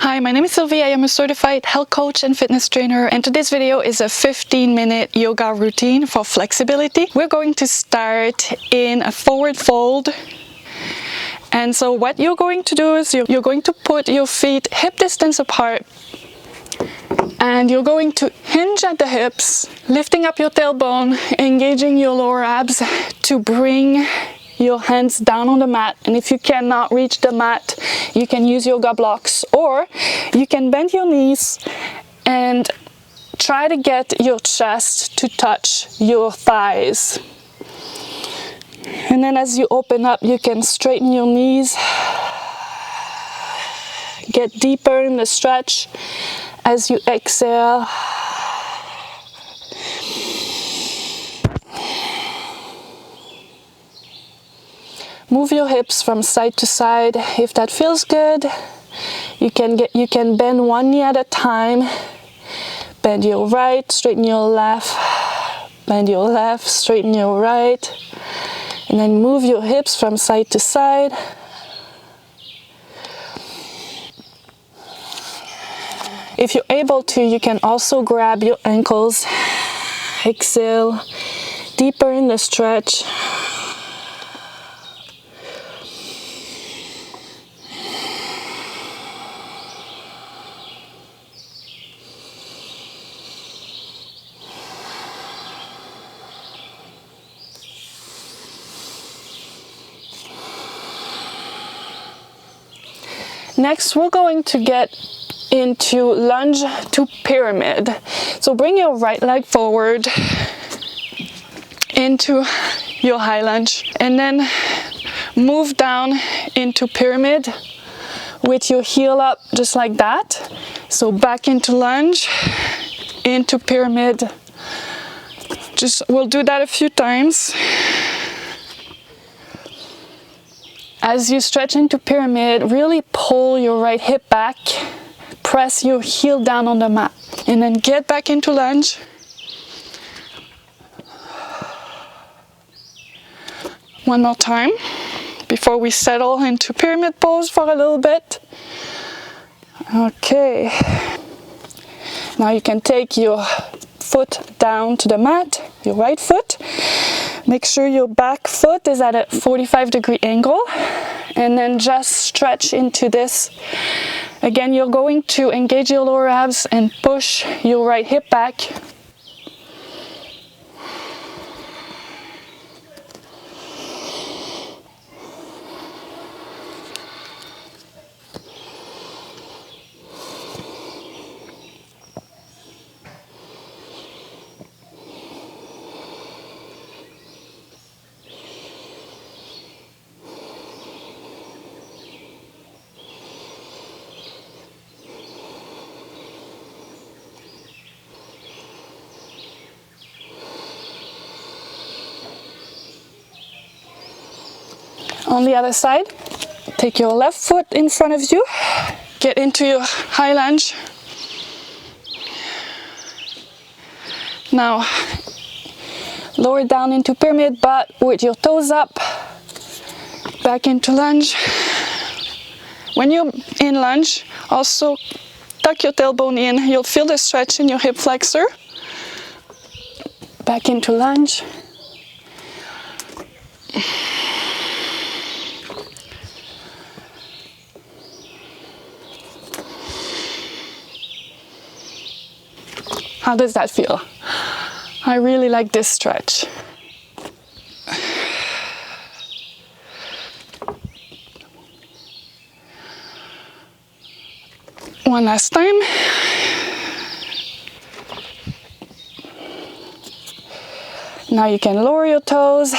Hi, my name is Sylvie. I am a certified health coach and fitness trainer, and today's video is a 15-minute yoga routine for flexibility. We're going to start in a forward fold. And so what you're going to do is you're going to put your feet hip distance apart, and you're going to hinge at the hips, lifting up your tailbone, engaging your lower abs to bring your hands down on the mat. And if you cannot reach the mat, you can use yoga blocks, or you can bend your knees and try to get your chest to touch your thighs. And then as you open up, you can straighten your knees, get deeper in the stretch as you exhale. Move your hips from side to side if that feels good. You can bend one knee at a time. Bend your right, straighten your left. Bend your left, straighten your right. And then move your hips from side to side. If you're able to, you can also grab your ankles. Exhale, deeper in the stretch. Next, we're going to get into lunge to pyramid. So bring your right leg forward into your high lunge, and then move down into pyramid with your heel up, just like that. So back into lunge, into pyramid. We'll do that a few times. As you stretch into pyramid, really pull your right hip back, press your heel down on the mat, and then get back into lunge. One more time before we settle into pyramid pose for a little bit. Okay. Now you can take your foot down to the mat, your right foot. Make sure your back foot is at a 45-degree angle, and then just stretch into this. Again, you're going to engage your lower abs and push your right hip back. On the other side, take your left foot in front of you, get into your high lunge. Now, lower down into pyramid, but with your toes up, back into lunge. When you're in lunge, also tuck your tailbone in. You'll feel the stretch in your hip flexor. Back into lunge. How does that feel? I really like this stretch. One last time. Now you can lower your toes,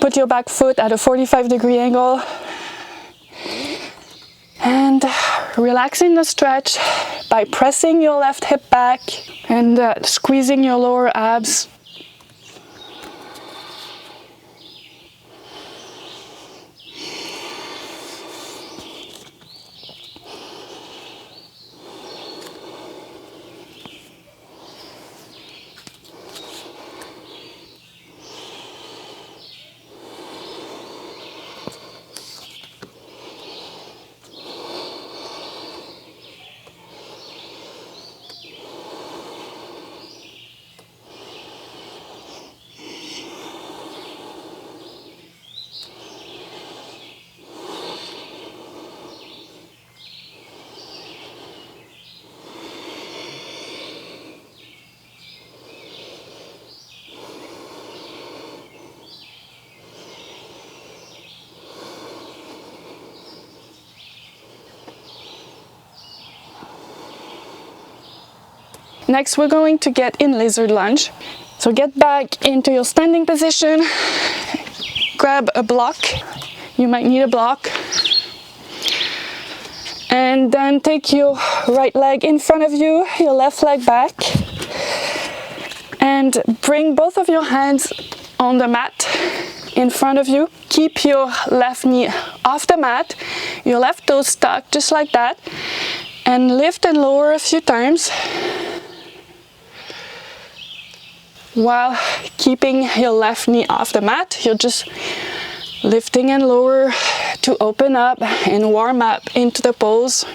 put your back foot at a 45-degree angle, and relaxing the stretch by pressing your left hip back and squeezing your lower abs. Next, we're going to get in lizard lunge. So get back into your standing position, grab a block, you might need a block, and then take your right leg in front of you, your left leg back, and bring both of your hands on the mat in front of you. Keep your left knee off the mat, your left toe stuck just like that, and lift and lower a few times while keeping your left knee off the mat. You're just lifting and lower to open up and warm up into the pose.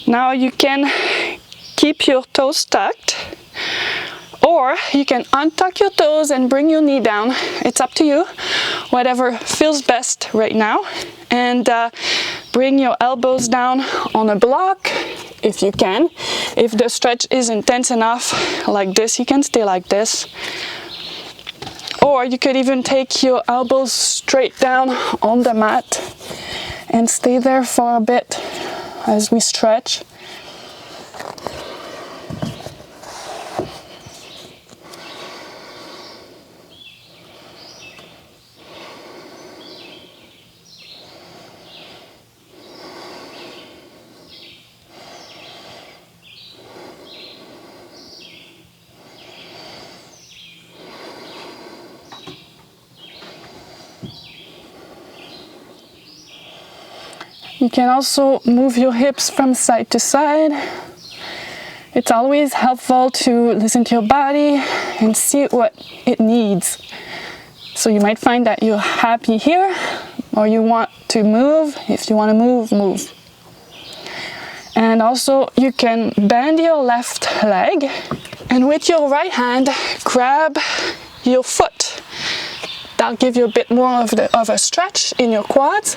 Now you can keep your toes tucked, or you can untuck your toes and bring your knee down. It's up to you, whatever feels best right now. And bring your elbows down on a block if you can. If the stretch is intense enough like this, you can stay like this. Or you could even take your elbows straight down on the mat and stay there for a bit as we stretch. You can also move your hips from side to side. It's always helpful to listen to your body and see what it needs. So you might find that you're happy here, or you want to move. If you want to move, move. And also you can bend your left leg, and with your right hand, grab your foot. That'll give you a bit more of a stretch in your quads.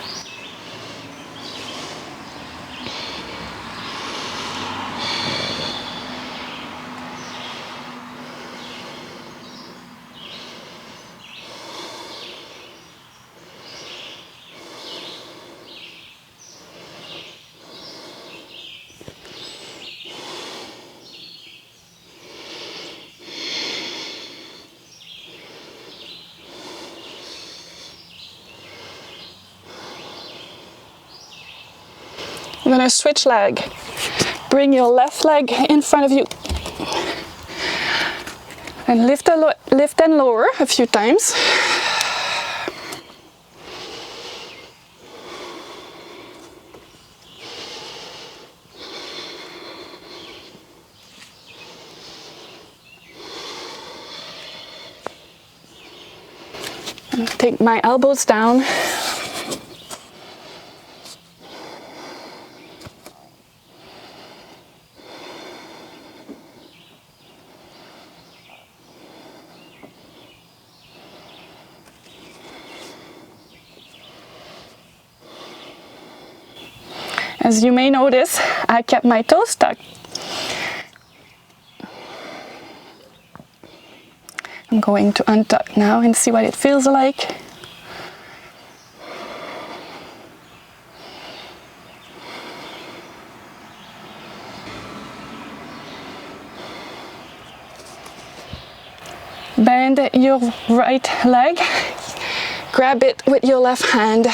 I'm gonna switch leg. Bring your left leg in front of you and lift and lower a few times. Take my elbows down. As you may notice, I kept my toes tucked. I'm going to untuck now and see what it feels like. Bend your right leg, grab it with your left hand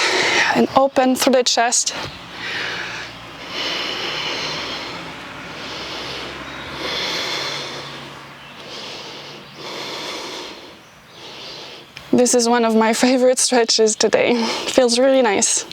and open through the chest. This is one of my favorite stretches today. Feels really nice.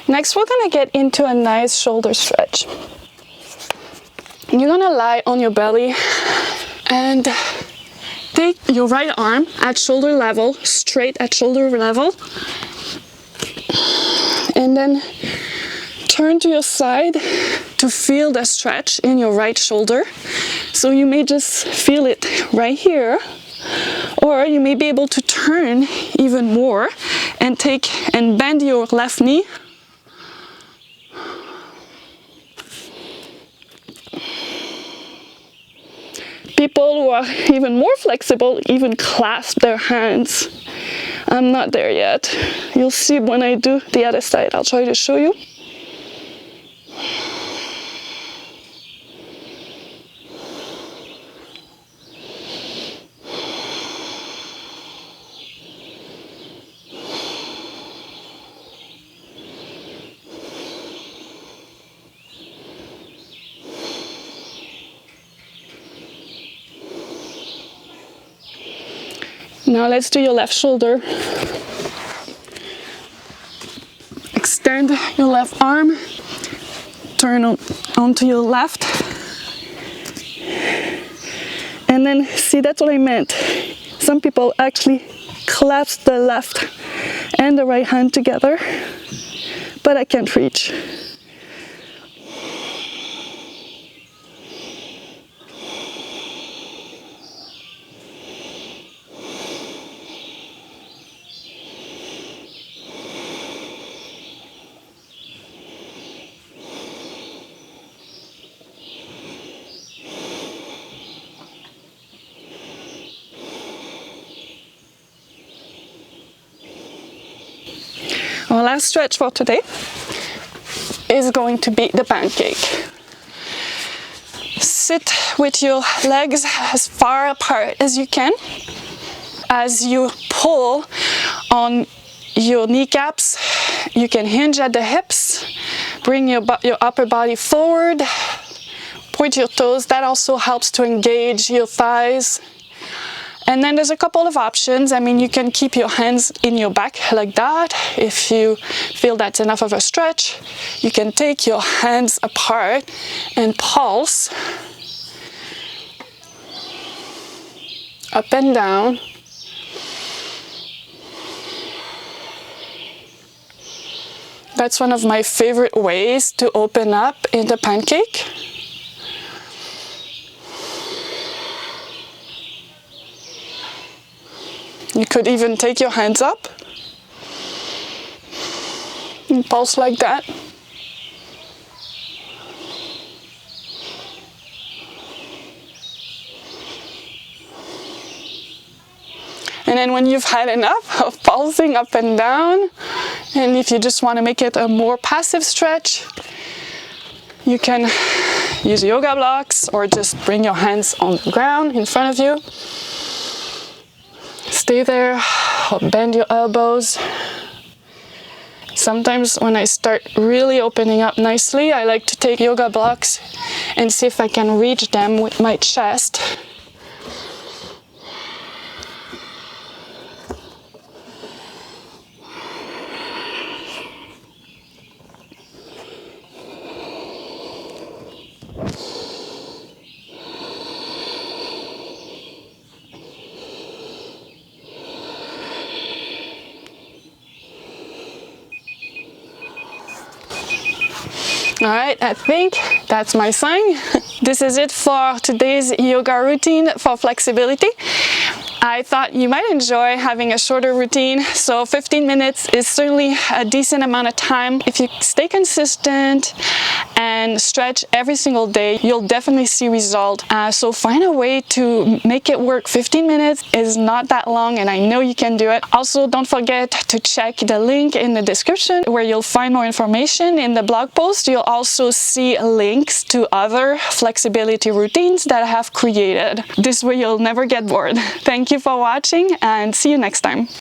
Next, we're gonna get into a nice shoulder stretch. You're gonna lie on your belly and take your right arm at shoulder level, straight at shoulder level, and then turn to your side to feel the stretch in your right shoulder. So you may just feel it right here, or you may be able to turn even more and bend your left knee. People who are even more flexible even clasp their hands. I'm not there yet. You'll see when I do the other side. I'll try to show you. Now let's do your left shoulder. Extend your left arm, turn onto your left, and then see, that's what I meant. Some people actually clasp the left and the right hand together, but I can't reach. Our last stretch for today is going to be the pancake. Sit with your legs as far apart as you can. As you pull on your kneecaps, you can hinge at the hips, bring your upper body forward, point your toes. That also helps to engage your thighs. And then there's a couple of options. I mean, you can keep your hands in your back like that. If you feel that's enough of a stretch, you can take your hands apart and pulse up and down. That's one of my favorite ways to open up in the pancake. You could even take your hands up and pulse like that. And then when you've had enough of pulsing up and down, and if you just want to make it a more passive stretch, you can use yoga blocks or just bring your hands on the ground in front of you. Stay there, or bend your elbows. Sometimes when I start really opening up nicely, I like to take yoga blocks and see if I can reach them with my chest. Alright, I think that's my sign. This is it for today's yoga routine for flexibility. I thought you might enjoy having a shorter routine, so 15 minutes is certainly a decent amount of time. If you stay consistent and stretch every single day, you'll definitely see results. So find a way to make it work. 15 minutes is not that long, and I know you can do it. Also, don't forget to check the link in the description where you'll find more information. In the blog post, you'll also see links to other flexibility routines that I have created. This way you'll never get bored. Thank you for watching, and see you next time.